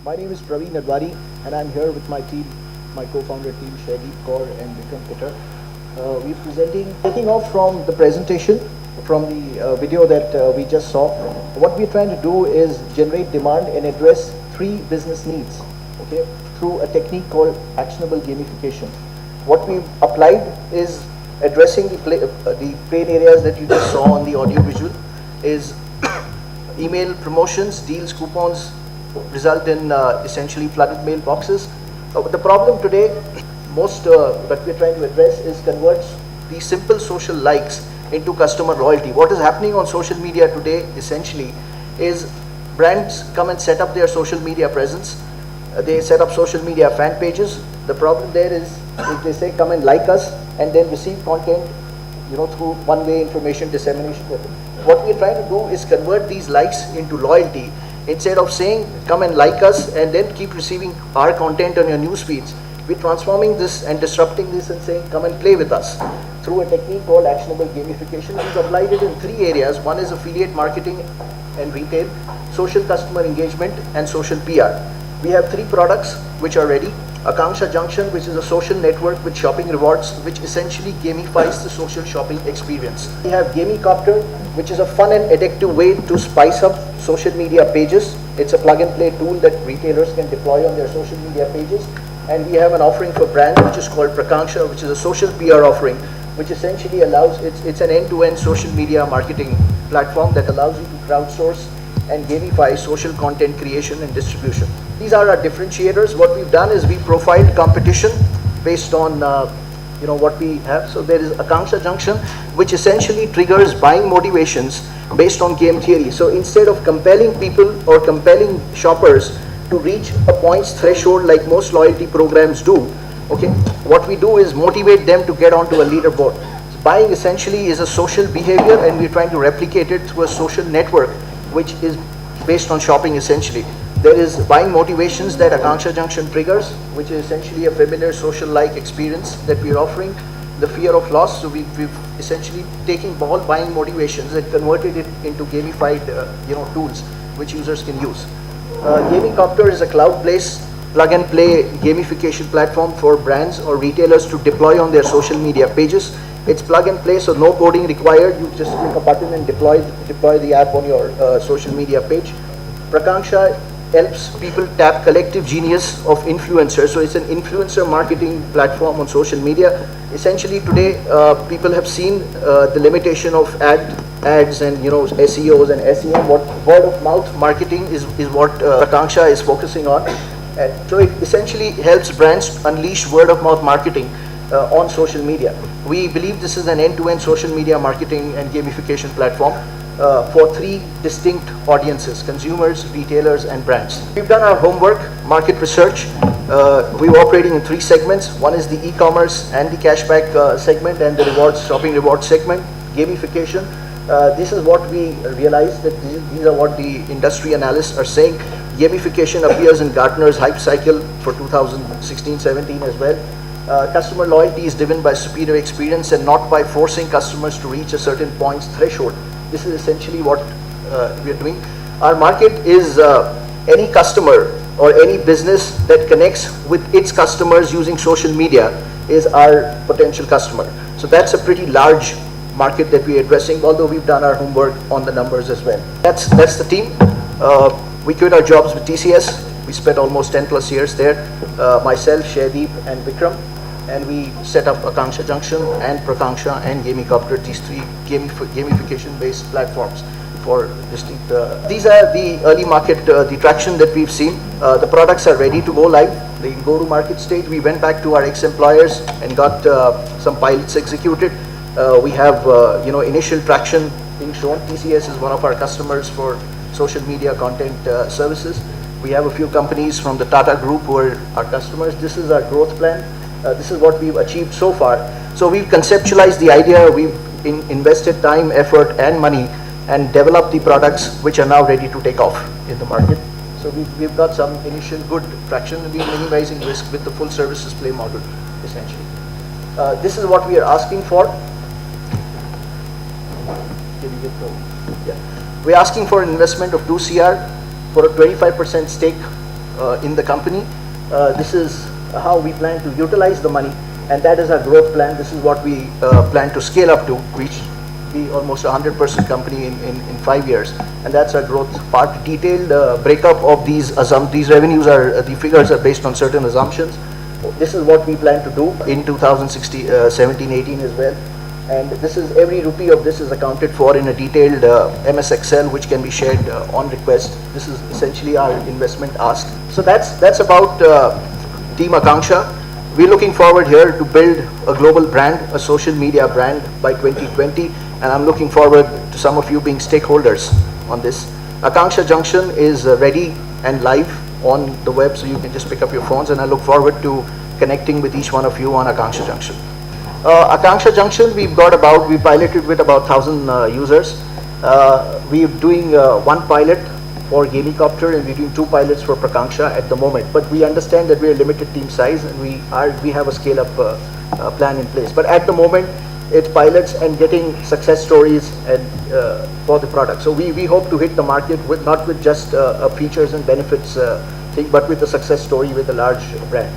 My name is Praveen Advani, and I'm here with my team, my co-founder team, Shaggy, Kaur, and Vikram Pitter. We're taking off from the presentation, from the video that we just saw. What we're trying to do is generate demand and address three business needs, okay, through a technique called actionable gamification. What we've applied is addressing the pain areas that you just saw on the audio visual, is email promotions, deals, coupons, result in essentially flooded mailboxes. The problem today, that we're trying to address, is converts these simple social likes into customer loyalty. What is happening on social media today essentially is brands come and set up their social media presence. They set up social media fan pages. The problem there is they say come and like us and then receive content, through one-way information dissemination. What we're trying to do is convert these likes into loyalty. Instead of saying come and like us and then keep receiving our content on your news feeds, we're transforming this and disrupting this and saying come and play with us through a technique called actionable gamification. We've applied it in three areas. One is affiliate marketing and retail, social customer engagement, and social PR. We have three products which are ready. Akanksha Junction, which is a social network with shopping rewards, which essentially gamifies the social shopping experience. We have Gamicopter, which is a fun and addictive way to spice up social media pages. It's a plug-and-play tool that retailers can deploy on their social media pages. And we have an offering for brands, which is called Prakangsha, which is a social PR offering, which essentially allows, it's an end-to-end social media marketing platform that allows you to crowdsource and gamify social content creation and distribution. These are our differentiators. What we've done is we profiled competition based on what we have. So there is Akanksha Junction, which essentially triggers buying motivations based on game theory. So instead of compelling people or compelling shoppers to reach a points threshold like most loyalty programs do, okay, what we do is motivate them to get onto a leaderboard. So buying essentially is a social behavior, and we're trying to replicate it through a social network which is based on shopping essentially. There is buying motivations that Akanksha Junction triggers, which is essentially a familiar social-like experience that we're offering. The fear of loss, so we've essentially taken buying motivations and converted it into gamified tools which users can use. Gamicopter is a cloud-based plug-and-play gamification platform for brands or retailers to deploy on their social media pages. It's plug and play, so no coding required. You just click a button and deploy the app on your social media page. Prakangsha helps people tap collective genius of influencers. So it's an influencer marketing platform on social media. Essentially today, people have seen the limitation of ads and SEOs and SEM. What word of mouth marketing is what Prakangsha is focusing on. And so it essentially helps brands unleash word of mouth marketing on social media. We believe this is an end-to-end social media marketing and gamification platform for three distinct audiences: consumers, retailers, and brands. We've done our homework, market research. We're operating in three segments. One is the e-commerce and the cashback segment, and the shopping rewards segment. Gamification. This is what we realized, that these are what the industry analysts are saying. Gamification appears in Gartner's hype cycle for 2016-17 as well. Customer loyalty is driven by superior experience and not by forcing customers to reach a certain points threshold. This is essentially what we are doing. Our market is any customer or any business that connects with its customers using social media is our potential customer. So that's a pretty large market that we're addressing, although we've done our homework on the numbers as well. That's the team. We quit our jobs with TCS. We spent almost 10 plus years there. Myself, Shaydeep, and Vikram. And we set up Akanksha Junction and Prakangsha and Gamicopter, these three gamification-based platforms for distinct. These are the early market, the traction that we've seen. The products are ready to go live. They go to market stage. We went back to our ex-employers and got some pilots executed. We have initial traction being shown. TCS is one of our customers for social media content services. We have a few companies from the Tata Group who are our customers. This is our growth plan. This is what we've achieved so far. So we've conceptualized the idea, we've invested time, effort, and money, and developed the products which are now ready to take off in the market. So we've got some initial good traction, and we're minimizing risk with the full services play model, essentially. This is what we are asking for. We're asking for an investment of 2 CR for a 25% stake in the company. This is how we plan to utilize the money, and that is our growth plan. This is what we plan to scale up to, reach be almost a 100% company in 5 years, and that's our growth part. Detailed breakup of these revenues are, the figures are based on certain assumptions. This is what we plan to do in 2017-18 as well. And this is, every rupee of this is accounted for in a detailed MS Excel, which can be shared on request. This is essentially our investment ask. So that's about Team Akanksha. We're looking forward here to build a global brand, a social media brand by 2020, and I'm looking forward to some of you being stakeholders on this. Akanksha Junction is ready and live on the web, so you can just pick up your phones, and I look forward to connecting with each one of you on Akanksha Junction. Akanksha Junction, we piloted with about 1,000 users. We're doing one pilot for Gamicopter, and we're doing 2 pilots for Prakanksha at the moment. But we understand that we're a limited team size, and we have a scale-up plan in place. But at the moment, it's pilots and getting success stories and for the product. So we hope to hit the market with not with just features and benefits thing, but with a success story with a large brand.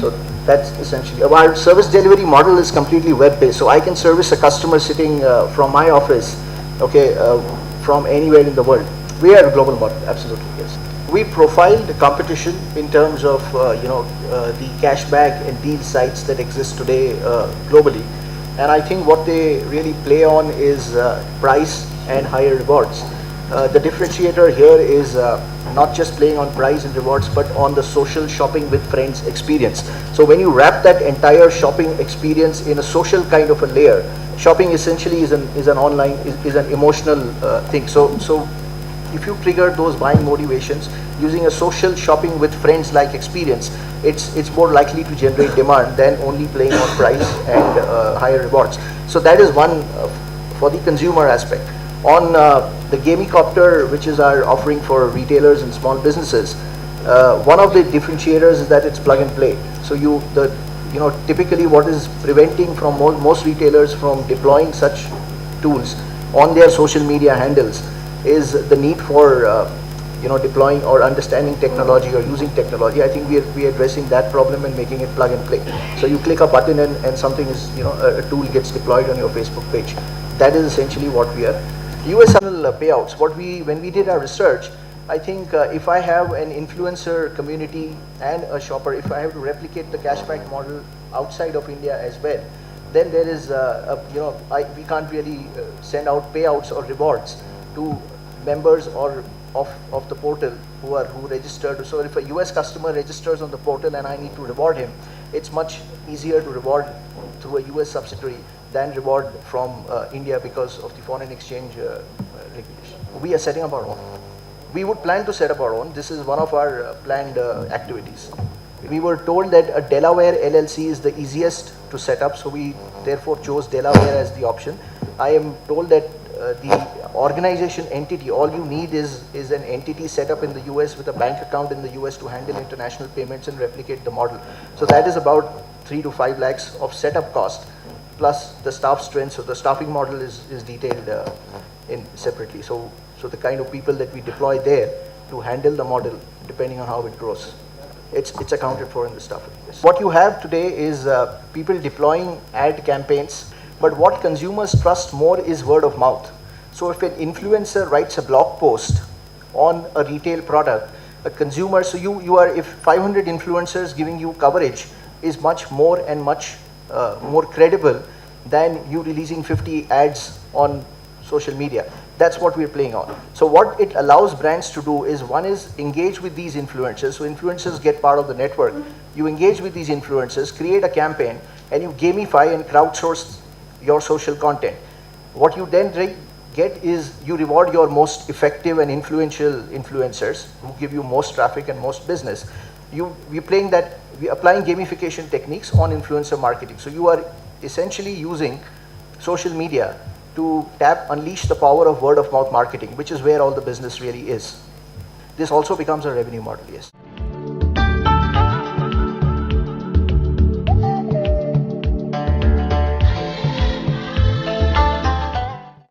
So that's essentially our service delivery model is completely web-based. So I can service a customer sitting from my office, okay, from anywhere in the world. We are a global model, absolutely, yes. We profiled the competition in terms of the cashback and deal sites that exist today globally, and I think what they really play on is price and higher rewards. The differentiator here is not just playing on price and rewards, but on the social shopping with friends experience. So when you wrap that entire shopping experience in a social kind of a layer, shopping essentially is an online, is an emotional thing. So if you trigger those buying motivations using a social shopping with friends like experience, it's more likely to generate demand than only playing on price and higher rewards. So that is one for the consumer aspect. On the Gamicopter, which is our offering for retailers and small businesses, one of the differentiators is that it's plug and play. So typically what is preventing from most retailers from deploying such tools on their social media handles is the need for deploying or understanding technology or using technology. I think we are addressing that problem and making it plug and play. So you click a button and something is, a tool gets deployed on your Facebook page. That is essentially what we are. US payouts. When we did our research, I think if I have an influencer community and a shopper, if I have to replicate the cashback model outside of India as well, then there is we can't really send out payouts or rewards to members or of the portal who registered. So if a US customer registers on the portal and I need to reward him, it's much easier to reward through a US subsidiary than reward from India because of the foreign exchange regulation. We are setting up our own. We would plan to set up our own. This is one of our planned activities. We were told that a Delaware LLC is the easiest to set up, so we therefore chose Delaware as the option. I am told that the organization entity, all you need is an entity set up in the US with a bank account in the US to handle international payments and replicate the model. So that is about 3 to 5 lakhs of setup cost plus the staff strength. So the staffing model is detailed in separately. So the kind of people that we deploy there to handle the model depending on how it grows, it's accounted for in the staffing. Yes. What you have today is people deploying ad campaigns, but what consumers trust more is word of mouth. So if an influencer writes a blog post on a retail product, a consumer, so if 500 influencers giving you coverage is much more and much more credible than you releasing 50 ads on social media. That's what we're playing on. So what it allows brands to do is, one is engage with these influencers. So influencers get part of the network. You engage with these influencers, create a campaign, and you gamify and crowdsource your social content. What you then get is you reward your most effective and influential influencers who give you most traffic and most business. We're applying gamification techniques on influencer marketing. So you are essentially using social media to unleash the power of word of mouth marketing, which is where all the business really is. This also becomes a revenue model, yes.